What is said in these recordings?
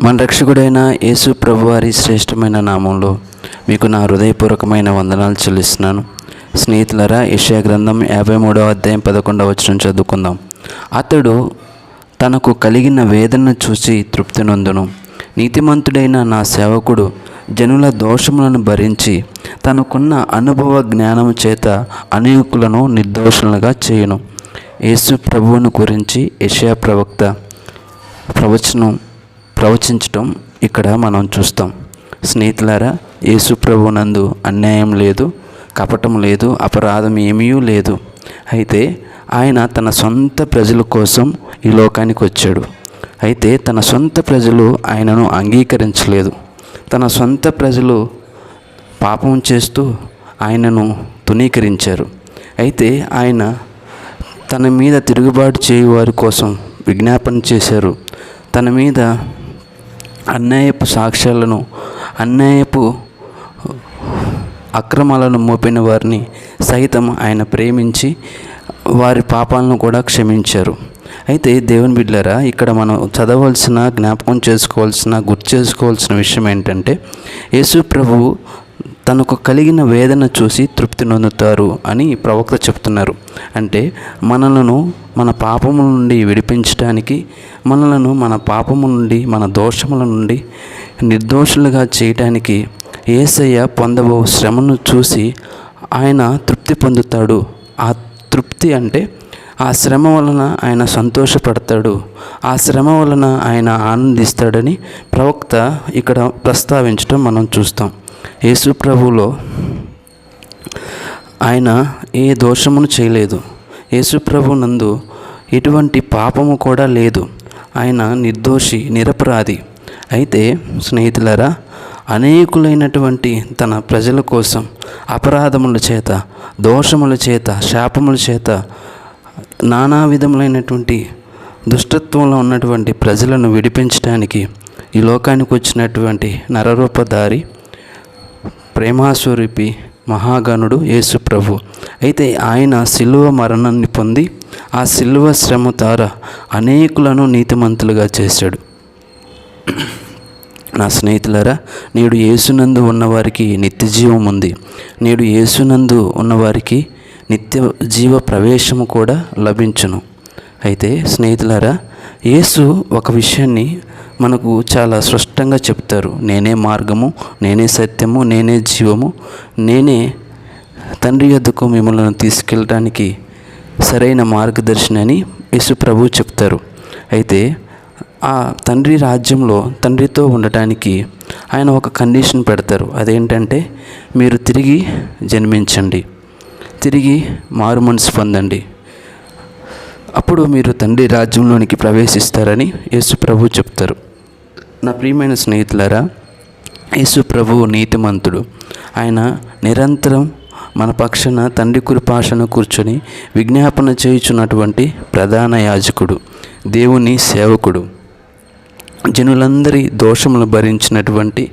మన రక్షకుడైన యేసు ప్రభువారి శ్రేష్టమైన నామంలో మీకు నా హృదయపూర్వకమైన వందనాలు చెల్లిస్తున్నాను. స్నేహితులారా, యెషయా గ్రంథం 53వ అధ్యాయం 11వ వచనం చదువుకుందాం. అతడు తనకు కలిగిన వేదనను చూసి తృప్తి నొందును. నీతిమంతుడైన నా సేవకుడు జనుల దోషములను భరించి తనకున్న అనుభవ జ్ఞానము చేత అనేకులను నిర్దోషులుగా చేయును. యేసు ప్రభువును గురించి యెషయా ప్రవక్త ప్రవచించటం ఇక్కడ మనం చూస్తాం. స్నేహితులారా, యేసు ప్రభువునందు అన్యాయం లేదు, కపటం లేదు, అపరాధం ఏమీ లేదు. అయితే ఆయన తన సొంత ప్రజల కోసం ఈ లోకానికి వచ్చాడు. అయితే తన సొంత ప్రజలు ఆయనను అంగీకరించలేదు. తన సొంత ప్రజలు పాపం చేస్తూ ఆయనను తునీకరించారు. అయితే ఆయన తన మీద తిరుగుబాటు చేయు వారి కోసం విజ్ఞాపన చేశారు. తన మీద అన్యాయపు సాక్ష్యాలను, అన్యాయపు అక్రమాలను మోపిన వారిని సైతం ఆయన ప్రేమించి వారి పాపాలను కూడా క్షమించారు. అయితే దేవుని బిడ్డలారా, ఇక్కడ మనం చదవలసిన, జ్ఞాపకం చేసుకోవాల్సిన, గుర్తు చేసుకోవాల్సిన విషయం ఏంటంటే, యేసు ప్రభువు తనకు కలిగిన వేదన చూసి తృప్తి నొందుతారు అని ప్రవక్త చెప్తున్నారు. అంటే మనలను మన పాపముల నుండి విడిపించడానికి, మనలను మన పాపము నుండి, మన దోషముల నుండి నిర్దోషులుగా చేయటానికి యేసయ్య పొందబో శ్రమను చూసి ఆయన తృప్తి పొందుతాడు. ఆ తృప్తి అంటే ఆ శ్రమ వలన ఆయన సంతోషపడతాడు, ఆ శ్రమ వలన ఆయన ఆనందిస్తాడని ప్రవక్త ఇక్కడ ప్రస్తావించడం మనం చూస్తాం. యేసు ప్రభువులో ఆయన ఏ దోషమును చేయలేదు. యేసు ప్రభు నందు ఎటువంటి పాపము కూడా లేదు. ఆయన నిర్దోషి, నిరపరాధి. అయితే స్నేహితులారా, అనేకులైనటువంటి తన ప్రజల కోసం అపరాధముల చేత, దోషముల చేత, శాపముల చేత, నానా విధములైనటువంటి దుష్టత్వంలో ఉన్నటువంటి ప్రజలను విడిపించడానికి ఈ లోకానికి వచ్చినటువంటి నరరూపధారి, ప్రేమాస్వరూపి, మహాగణుడు యేసు ప్రభు. అయితే ఆయన సిలువ మరణాన్ని పొంది ఆ సిలువ శ్రమ ద్వారా అనేకులను నీతిమంతులుగా చేశాడు. నా స్నేహితులారా, నేడు యేసునందు ఉన్నవారికి నిత్య జీవం ఉంది. నేడు యేసునందు ఉన్నవారికి నిత్య జీవ ప్రవేశము కూడా లభించును. అయితే స్నేహితులారా, యేసు ఒక విషయాన్ని మనకు చాలా స్పష్టంగా చెప్తారు. నేనే మార్గము, నేనే సత్యము, నేనే జీవము, నేనే తండ్రి యొద్దకు మిమ్మల్ని తీసుకెళ్ళడానికి సరైన మార్గదర్శిని అని యేసు ప్రభు చెప్తారు. అయితే ఆ తండ్రి రాజ్యంలో తండ్రితో ఉండటానికి ఆయన ఒక కండిషన్ పెడతారు. అదేంటంటే, మీరు తిరిగి జన్మించండి, తిరిగి మారు మనసు పొందండి, అప్పుడు మీరు తండ్రి రాజ్యంలోనికి ప్రవేశిస్తారని యేసు ప్రభు చెప్తారు. నా ప్రియమైన స్నేహితులారా, యేసు ప్రభువు నీతిమంతుడు. ఆయన నిరంతరం మన పక్షాన తండ్రి కృపాసన కూర్చొని విజ్ఞాపన చేయుచున్నటువంటి ప్రధాన యాజకుడు, దేవుని సేవకుడు, జనులందరి దోషములు భరించినటువంటి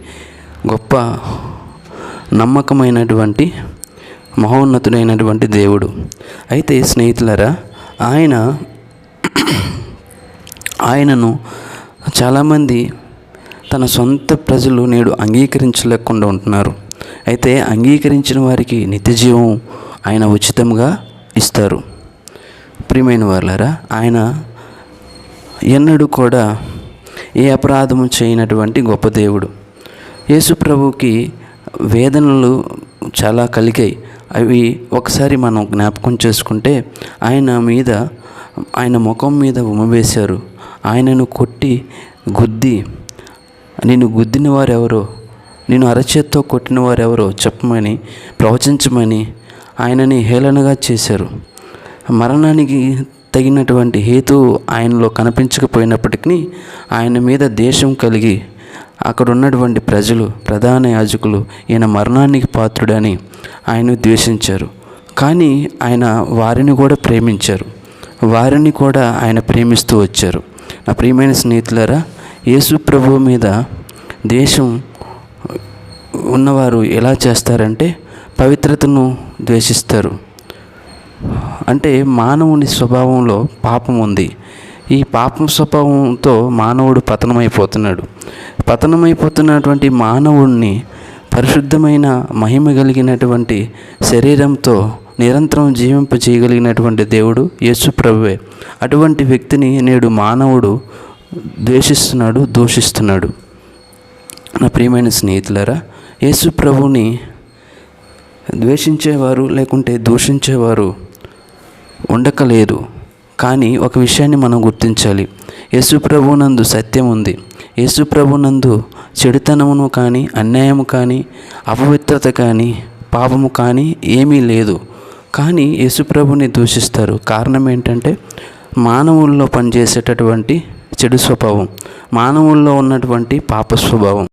గొప్ప నమ్మకమైనటువంటి మహోన్నతుడైనటువంటి దేవుడు. అయితే స్నేహితులారా, ఆయనను చాలామంది తన సొంత ప్రజలు నేడు అంగీకరించలేకుండా ఉంటున్నారు. అయితే అంగీకరించిన వారికి నిత్యజీవం ఆయన ఉచితంగా ఇస్తారు. ప్రియమైన వారులారా, ఆయన ఎన్నడూ కూడా ఏ అపరాధము చేయనటువంటి గొప్ప దేవుడు. యేసు ప్రభువుకి వేదనలు చాలా కలిగాయి. అవి ఒకసారి మనం జ్ఞాపకం చేసుకుంటే, ఆయన ముఖం మీద ఉమ్మవేశారు. ఆయనను కొట్టి గుద్ది, నిన్ను గుద్దిన వారెవరో, నేను అరచేత్తో కొట్టిన వారెవరో చెప్పమని, ప్రవచించమని ఆయనని హేళనగా చేశారు. మరణానికి తగినటువంటి హేతు ఆయనలో కనిపించకపోయినప్పటికీ ఆయన మీద దేశం కలిగి అక్కడ ఉన్నటువంటి ప్రజలు, ప్రధాన యాజకులు ఈయన మరణానికి పాత్రుడని ఆయన ద్వేషించారు. కానీ ఆయన వారిని కూడా ప్రేమించారు, వారిని కూడా ఆయన ప్రేమిస్తూ వచ్చారు. నా ప్రియమైన స్నేహితులారా, యేసు ప్రభువు మీద దేశం ఉన్నవారు ఎలా చేస్తారంటే పవిత్రతను ద్వేషిస్తారు. అంటే మానవుని స్వభావంలో పాపం ఉంది. ఈ పాపం స్వభావంతో మానవుడు పతనమైపోతున్నటువంటి మానవుడిని పరిశుద్ధమైన మహిమ కలిగినటువంటి శరీరంతో నిరంతరం జీవింపజేయగలిగినటువంటి దేవుడు యేసు ప్రభువే. అటువంటి వ్యక్తిని నేడు మానవుడు ద్వేషిస్తున్నాడు, దూషిస్తున్నాడు. నా ప్రియమైన స్నేహితులారా, యేసు ప్రభుని ద్వేషించేవారు లేకుంటే దూషించేవారు ఉండకలేదు. కానీ ఒక విషయాన్ని మనం గుర్తించాలి. యేసు ప్రభునందు సత్యం ఉంది. యేసు ప్రభునందు చెడుతనమును కానీ, అన్యాయము కానీ, అపవిత్రత కానీ, పాపము కానీ ఏమీ లేదు. కానీ యేసు ప్రభుని దూషిస్తారు. కారణం ఏంటంటే మానవుల్లో పనిచేసేటటువంటి చెడు స్వభావం, మానవుల్లో ఉన్నటువంటి పాప స్వభావం.